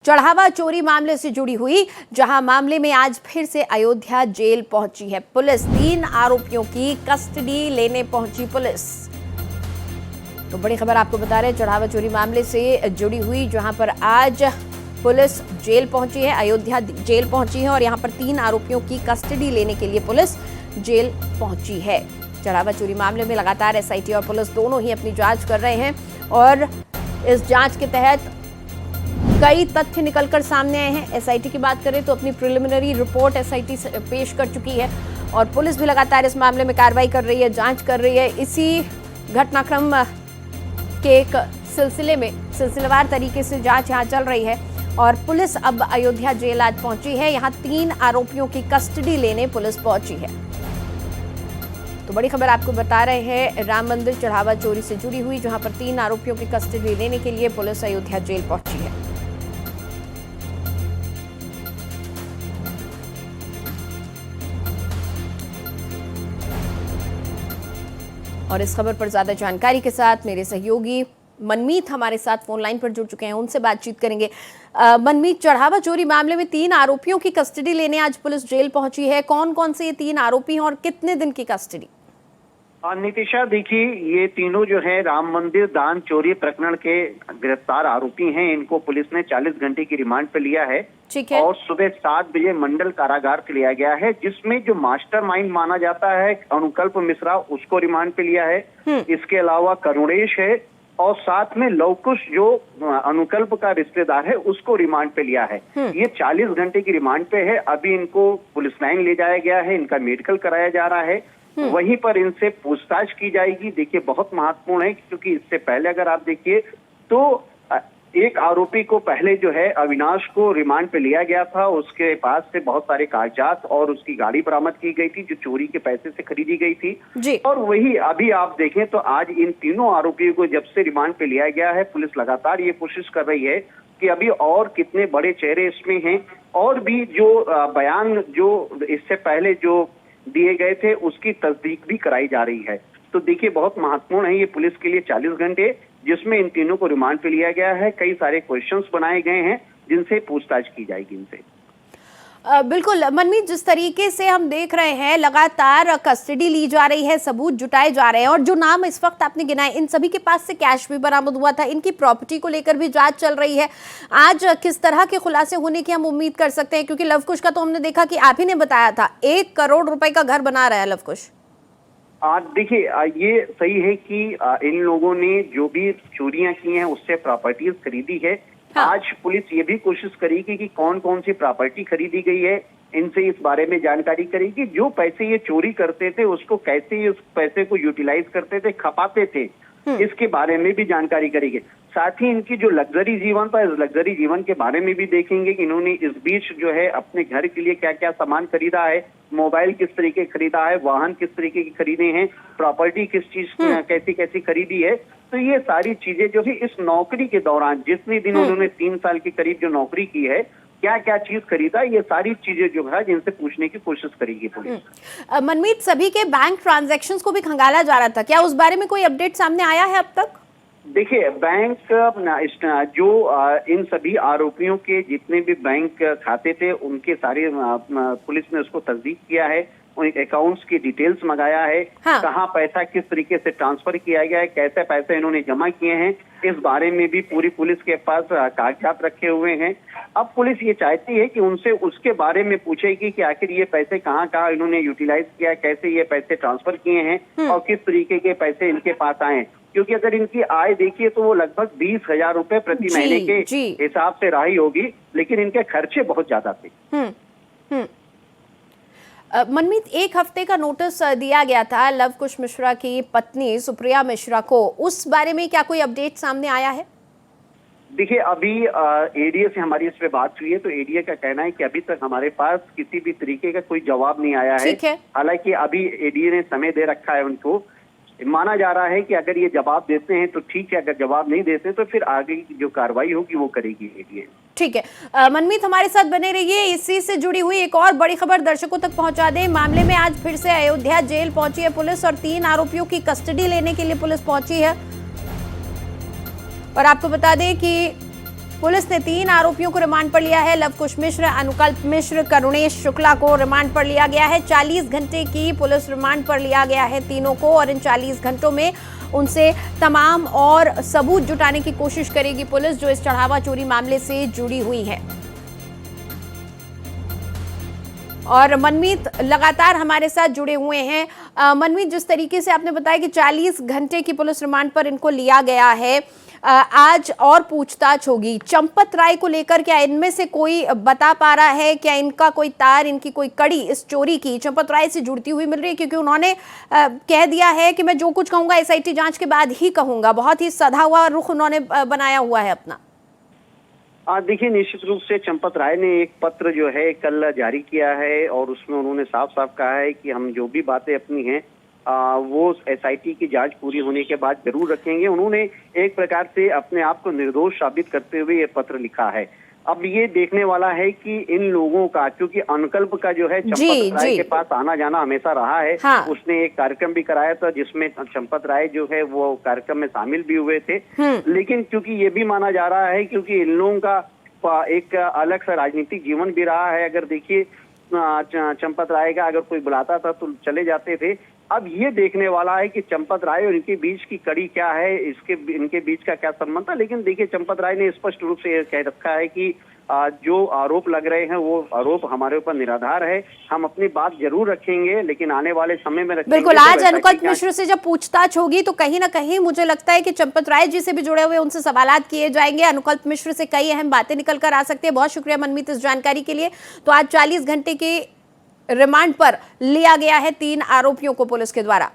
चढ़ावा चोरी मामले से जुड़ी हुई, जहां मामले में आज फिर से अयोध्या जेल पहुंची है पुलिस। 3 आरोपियों की कस्टडी लेने पहुंची पुलिस। तो बड़ी खबर आपको बता रहे हैं, चढ़ावा चोरी मामले से जुड़ी हुई, जहां पर आज पुलिस जेल पहुंची है, अयोध्या जेल पहुंची है और यहां पर 3 आरोपियों की कस्टडी लेने के लिए पुलिस जेल पहुंची है। चढ़ावा चोरी मामले में लगातार एसआईटी और पुलिस दोनों ही अपनी जांच कर रहे हैं और इस जांच के तहत कई तथ्य निकलकर सामने आए हैं। एसआईटी की बात करें तो अपनी प्रिलिमिनरी रिपोर्ट एसआईटी पेश कर चुकी है और पुलिस भी लगातार इस मामले में कार्रवाई कर रही है, जांच कर रही है। इसी घटनाक्रम के एक सिलसिले में सिलसिलेवार तरीके से जांच यहां चल रही है और पुलिस अब अयोध्या जेल आज पहुंची है। यहां 3 आरोपियों की कस्टडी लेने पुलिस पहुंची है। तो बड़ी खबर आपको बता रहे हैं, राम मंदिर चढ़ावा चोरी से जुड़ी हुई, जहां पर 3 आरोपियों की कस्टडी लेने के लिए पुलिस अयोध्या जेल पहुंची है। और इस खबर पर ज्यादा जानकारी के साथ मेरे सहयोगी मनमीत हमारे साथ फोन लाइन पर जुड़ चुके हैं, उनसे बातचीत करेंगे। मनमीत, चढ़ावा चोरी मामले में 3 आरोपियों की कस्टडी लेने आज पुलिस जेल पहुंची है। कौन कौन से ये 3 आरोपी हैं और कितने दिन की कस्टडी? नितिशा, देखिए, ये तीनों जो है राम मंदिर दान चोरी प्रकरण के गिरफ्तार आरोपी हैं। इनको पुलिस ने 40 घंटे की रिमांड पे लिया है। ठीक है। और सुबह 7 बजे मंडल कारागार से लिया गया है, जिसमें जो मास्टरमाइंड माना जाता है अनुकल्प मिश्रा, उसको रिमांड पे लिया है। इसके अलावा करुणेश है और साथ में लवकुश जो अनुकल्प का रिश्तेदार है, उसको रिमांड पे लिया है। ये 40 घंटे की रिमांड पे है। अभी इनको पुलिस लाइन ले जाया गया है, इनका मेडिकल कराया जा रहा है, वहीं पर इनसे पूछताछ की जाएगी। देखिए, बहुत महत्वपूर्ण है, क्योंकि इससे पहले अगर आप देखिए तो एक आरोपी को पहले जो है अविनाश को रिमांड पे लिया गया था। उसके पास से बहुत सारे कागजात और उसकी गाड़ी बरामद की गई थी, जो चोरी के पैसे से खरीदी गई थी जी। और वही अभी आप देखें तो आज इन तीनों आरोपियों को जब से रिमांड पे लिया गया है, पुलिस लगातार ये कोशिश कर रही है कि अभी और कितने बड़े चेहरे इसमें हैं और भी जो बयान जो इससे पहले जो दिए गए थे उसकी तस्दीक भी कराई जा रही है। तो देखिए, बहुत महत्वपूर्ण है ये पुलिस के लिए 40 घंटे, जिसमें इन तीनों को रिमांड पे लिया गया है। कई सारे क्वेश्चंस बनाए गए हैं जिनसे पूछताछ की जाएगी इनसे। बिल्कुल मनमीत, जिस तरीके से हम देख रहे हैं लगातार कस्टडी ली जा रही है, सबूत जुटाए जा रहे हैं और जो नाम इस वक्त आपने गिनाए, इन सभी के पास से कैश भी बरामद हुआ था, इनकी प्रॉपर्टी को लेकर भी जांच चल रही है। आज किस तरह के खुलासे होने की हम उम्मीद कर सकते हैं? क्योंकि लवकुश का तो हमने देखा कि आप ही ने बताया था 1 करोड़ रुपए का घर बना रहा है लवकुश। देखिए, ये सही है कि इन लोगों ने जो भी चोरियां की हैं उससे प्रॉपर्टीज खरीदी है। हाँ। आज पुलिस ये भी कोशिश करेगी कि कौन कौन सी प्रॉपर्टी खरीदी गई है, इनसे इस बारे में जानकारी करेगी। जो पैसे ये चोरी करते थे उसको कैसे ये उस पैसे को यूटिलाइज करते थे, खपाते थे, इसके बारे में भी जानकारी करेंगे। साथ ही इनकी जो लग्जरी जीवन था, इस लग्जरी जीवन के बारे में भी देखेंगे कि इन्होंने इस बीच जो है अपने घर के लिए क्या क्या सामान खरीदा है, मोबाइल किस तरीके खरीदा है, वाहन किस तरीके की खरीदे हैं, प्रॉपर्टी किस चीज कैसी कैसी खरीदी है। तो ये सारी चीजें जो है इस नौकरी के दौरान, जितने दिन उन्होंने 3 साल के करीब जो नौकरी की है, क्या क्या चीज खरीदा, ये सारी चीजें जो है जिनसे पूछने की कोशिश करेगी पुलिस। मनमीत, सभी के बैंक ट्रांजैक्शंस को भी खंगाला जा रहा था, क्या उस बारे में कोई अपडेट सामने आया है अब तक? देखिए, बैंक जो इन सभी आरोपियों के जितने भी बैंक खाते थे उनके सारे पुलिस ने उसको तस्दीक किया है, उन अकाउंट्स की डिटेल्स मंगाया है। हाँ। कहाँ पैसा किस तरीके से ट्रांसफर किया गया है, कैसे पैसे इन्होंने जमा किए हैं, इस बारे में भी पूरी पुलिस के पास कागजात रखे हुए हैं। अब पुलिस ये चाहती है कि उनसे उसके बारे में पूछेगी कि आखिर ये पैसे कहाँ कहाँ इन्होंने यूटिलाइज किया, कैसे ये पैसे ट्रांसफर किए हैं और किस तरीके के पैसे इनके पास आए। क्योंकि अगर इनकी आय देखिए तो वो लगभग 20,000 रुपए प्रति महीने के हिसाब से रही होगी, लेकिन इनके खर्चे बहुत ज्यादा थे। मनमीत, 1 हफ्ते का नोटिस दिया गया था लवकुश मिश्रा की पत्नी सुप्रिया मिश्रा को, उस बारे में क्या कोई अपडेट सामने आया है? देखिए, अभी एडीए से हमारी इस पे बात हुई है तो एडीए का कहना है कि अभी तक हमारे पास किसी भी तरीके का कोई जवाब नहीं आया है। हालांकि अभी एडीए ने समय दे रखा है उनको। माना जा रहा है कि अगर ये जवाब देते हैं तो ठीक है, अगर जवाब नहीं देते तो फिर आगे की जो कार्रवाई होगी वो करेगी एडीए। ठीक है मनमीत, हमारे साथ बने रहिए। इसी से जुड़ी हुई एक और बड़ी खबर दर्शकों तक पहुंचा दें। मामले में आज फिर से अयोध्या जेल पहुंची है पुलिस और 3 आरोपियों की कस्टडी लेने के लिए पुलिस पहुंची है। और आपको बता दें कि पुलिस ने 3 आरोपियों को रिमांड पर लिया है। लवकुश मिश्र, अनुकल्प मिश्र, करुणेश शुक्ला को रिमांड पर लिया गया है। 40 घंटे की पुलिस रिमांड पर लिया गया है तीनों को, और इन 40 घंटों में उनसे तमाम और सबूत जुटाने की कोशिश करेगी पुलिस, जो इस चढ़ावा चोरी मामले से जुड़ी हुई है। और मनमीत लगातार हमारे साथ जुड़े हुए हैं। मनमीत, जिस तरीके से आपने बताया कि 40 घंटे की पुलिस रिमांड पर इनको लिया गया है, आज और पूछताछ होगी। चंपत राय को लेकर क्या इनमें से कोई बता पा रहा है? क्या इनका कोई तार, इनकी कोई कड़ी इस चोरी की चंपत राय से जुड़ती हुई मिल रही है? क्योंकि उन्होंने कह दिया है कि मैं जो कुछ कहूंगा एसआईटी जांच के बाद ही कहूंगा। बहुत ही सधा हुआ रुख उन्होंने बनाया हुआ है अपना। देखिए, निश्चित रूप से चंपत राय ने एक पत्र जो है कल जारी किया है, और उसमें उन्होंने साफ साफ कहा है कि हम जो भी बातें अपनी हैं वो एसआईटी की जांच पूरी होने के बाद जरूर रखेंगे। उन्होंने एक प्रकार से अपने आप को निर्दोष साबित करते हुए ये पत्र लिखा है। अब ये देखने वाला है कि इन लोगों का, क्योंकि अनुकल्प का जो है चंपत राय के पास आना जाना हमेशा रहा है। हाँ। उसने एक कार्यक्रम भी कराया था जिसमें चंपत राय जो है वो कार्यक्रम में शामिल भी हुए थे। लेकिन क्योंकि ये भी माना जा रहा है, क्योंकि इन लोगों का एक अलग सा राजनीतिक जीवन भी रहा है। अगर देखिए, चंपत राय का अगर कोई बुलाता था तो चले जाते थे। अब ये देखने वाला है कि चंपत राय और इनके बीच की कड़ी क्या है, इनके बीच का क्या संबंध था। लेकिन देखिए, चंपत राय ने स्पष्ट रूप से कह रखा है कि जो आरोप लग रहे हैं वो आरोप हमारे ऊपर निराधार है। हम अपनी बात जरूर रखेंगे, लेकिन आने वाले समय में रखेंगे। बिल्कुल, आज अनुकल्प मिश्र से जब पूछताछ होगी तो कहीं ना कहीं मुझे लगता है कि चंपत राय जी से भी जुड़े हुए उनसे सवालात किए जाएंगे। अनुकल्प मिश्र से कई अहम बातें निकल कर आ सकती है। बहुत शुक्रिया मनमीत इस जानकारी के लिए। तो आज 40 घंटे के रिमांड पर लिया गया है 3 आरोपियों को पुलिस के द्वारा।